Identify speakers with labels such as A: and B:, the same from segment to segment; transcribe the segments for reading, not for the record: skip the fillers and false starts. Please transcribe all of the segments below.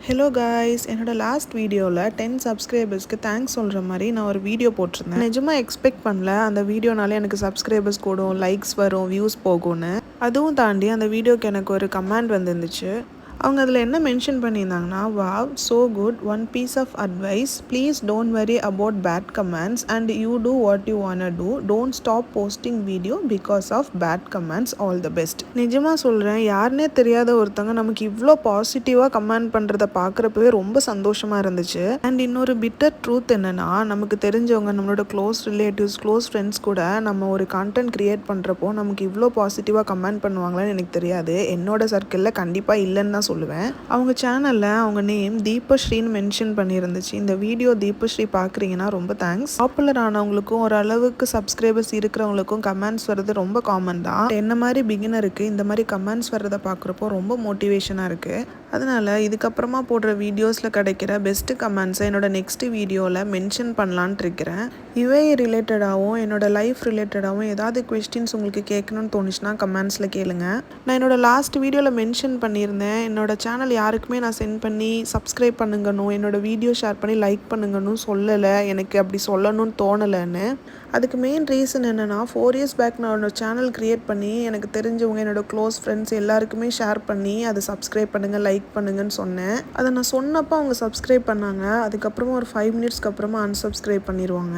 A: Hello guys, என்னோட last வீடியோவில் 10 சப்ஸ்கிரைபர்ஸ்க்கு thanks சொல்கிற மாதிரி நான் ஒரு வீடியோ போட்டிருந்தேன். நிஜமாக எக்ஸ்பெக்ட் பண்ணல அந்த வீடியோனால எனக்கு சப்ஸ்கிரைபர்ஸ் கூடும், லைக்ஸ் வரும், வியூஸ் போகும்னு. அதுவும் தாண்டி அந்த வீடியோக்கு எனக்கு ஒரு கமெண்ட் வந்துருந்துச்சு. அவங்க அதில் என்ன மென்ஷன் பண்ணியிருந்தாங்கன்னா, wow so good, one piece of advice, please don't worry about bad comments and you do what you want to, don't stop posting video because of bad comments, all the best. நிஜமாக சொல்கிறேன், யாருன்னே தெரியாத ஒருத்தவங்க நமக்கு இவ்வளோ பாசிட்டிவாக comment பண்ணுறத பார்க்குறப்பவே ரொம்ப சந்தோஷமாக இருந்துச்சு. அண்ட் இன்னொரு பிட்டர் ட்ரூத் என்னென்னா, நமக்கு தெரிஞ்சவங்க, நம்மளோட க்ளோஸ் ரிலேட்டிவ்ஸ், க்ளோஸ் ஃப்ரெண்ட்ஸ் கூட நம்ம ஒரு கான்டென்ட் க்ரியேட் பண்ணுறப்போ நமக்கு இவ்வளோ பாசிட்டிவாக கமெண்ட் பண்ணுவாங்களான்னு எனக்கு தெரியாது. என்னோட சர்க்கிளில் கண்டிப்பாக இல்லைன்னு தான் சொல்லுவேன். அவங்க சேனலில் அவங்க நேம் தீபஸ்ரீன்னு மென்ஷன் பண்ணியிருந்துச்சு. இந்த வீடியோ தீபஸ்ரீ பார்க்குறீங்கன்னா ரொம்ப தேங்க்ஸ். பாப்புலர் ஆனவங்களுக்கும் ஓரளவுக்கு சப்ஸ்கிரைபர்ஸ் இருக்கிறவங்களுக்கும் கமெண்ட்ஸ் வர்றது ரொம்ப காமன் தான். என்ன மாதிரி பிகினருக்கு இந்த மாதிரி கமெண்ட்ஸ் வர்றதை பார்க்குறப்போ ரொம்ப மோட்டிவேஷனாக இருக்குது. அதனால் இதுக்கப்புறமா போடுற வீடியோஸில் கிடைக்கிற பெஸ்ட்டு கமெண்ட்ஸை என்னோட நெக்ஸ்ட் வீடியோவில் மென்ஷன் பண்ணலான்ட்டு இருக்கிறேன். இவை ரிலேட்டடாகவும் என்னோட லைஃப் ரிலேட்டடாகவும் ஏதாவது கொஸ்டின்ஸ் உங்களுக்கு கேட்கணும்னு தோணுச்சுன்னா கமெண்ட்ஸில் கேளுங்க. நான் என்னோட லாஸ்ட் வீடியோவில் மென்ஷன் பண்ணியிருந்தேன், என்னோட சேனல் யாருக்குமே நான் சென்ட் பண்ணி சப்ஸ்கிரைப் பண்ணுங்கணும், என்னோட வீடியோ ஷேர் பண்ணி லைக் பண்ணுங்கன்னு சொல்லலை, எனக்கு அப்படி சொல்லணும்னு தோணலைன்னு. அதுக்கு மெயின் ரீசன் என்னென்னா, 4 years பேக் நான் என்னோட சேனல் க்ரியேட் பண்ணி எனக்கு தெரிஞ்சவங்க, என்னோட க்ளோஸ் ஃப்ரெண்ட்ஸ் எல்லாருக்குமே ஷேர் பண்ணி அதை சப்ஸ்கிரைப் பண்ணுங்கள், லைக் பண்ணுங்கன்னு சொன்னேன். அதை நான் சொன்னப்போ அவங்க சப்ஸ்கிரைப் பண்ணாங்க. அதுக்கப்புறமா ஒரு 5 minutesக்கு அப்புறமா அன்சப்ஸ்கிரைப் பண்ணிடுவாங்க.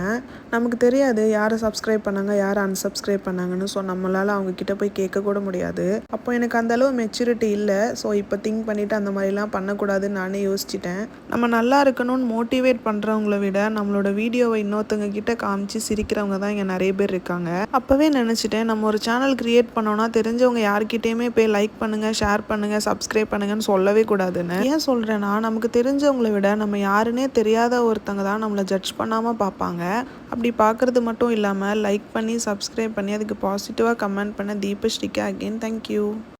A: நமக்கு தெரியாது யாரை சப்ஸ்கிரைப் பண்ணாங்க, யாரை அன்சப்ஸ்கிரைப் பண்ணாங்கன்னு. ஸோ நம்மளால் அவங்கக்கிட்ட போய் கேட்கக்கூட முடியாது. அப்போ எனக்கு அந்தளவு மெச்சூரிட்டி இல்லை. ஸோ இப்போ திங்க் பண்ணிவிட்டு அந்த மாதிரிலாம் பண்ணக்கூடாதுன்னு நானே யோசிச்சிட்டேன். நம்ம நல்லா இருக்கணும்னு மோட்டிவேட் பண்ணுறவங்கள விட நம்மளோட வீடியோவை இன்னொருத்தவங்க கிட்ட காமிச்சு சிரிக்கிறவங்க தான் இங்கே நிறைய பேர் இருக்காங்க. அப்போவே நினச்சிட்டேன், நம்ம ஒரு சேனல் க்ரியேட் பண்ணோன்னா தெரிஞ்சவங்க யார்கிட்டேயுமே போய் லைக் பண்ணுங்கள், ஷேர் பண்ணுங்கள், சப்ஸ்கிரைப் பண்ணுங்கன்னு சொல்லவே கூடாதுன்னு. ஏன் சொல்கிறேன்னா, நமக்கு தெரிஞ்சவங்களை விட நம்ம யாருன்னே தெரியாத ஒருத்தங்க தான் நம்மளை ஜட்ஜ் பண்ணாமல் பார்ப்பாங்க. அப்படி பார்க்குறது மட்டும் இல்லாமல் லைக் பண்ணி சப்ஸ்கிரைப் பண்ணி அதுக்கு பாசிட்டிவாக கமெண்ட் பண்ண தீபஸ்ரீக்கு அகெயின் தேங்க்யூ.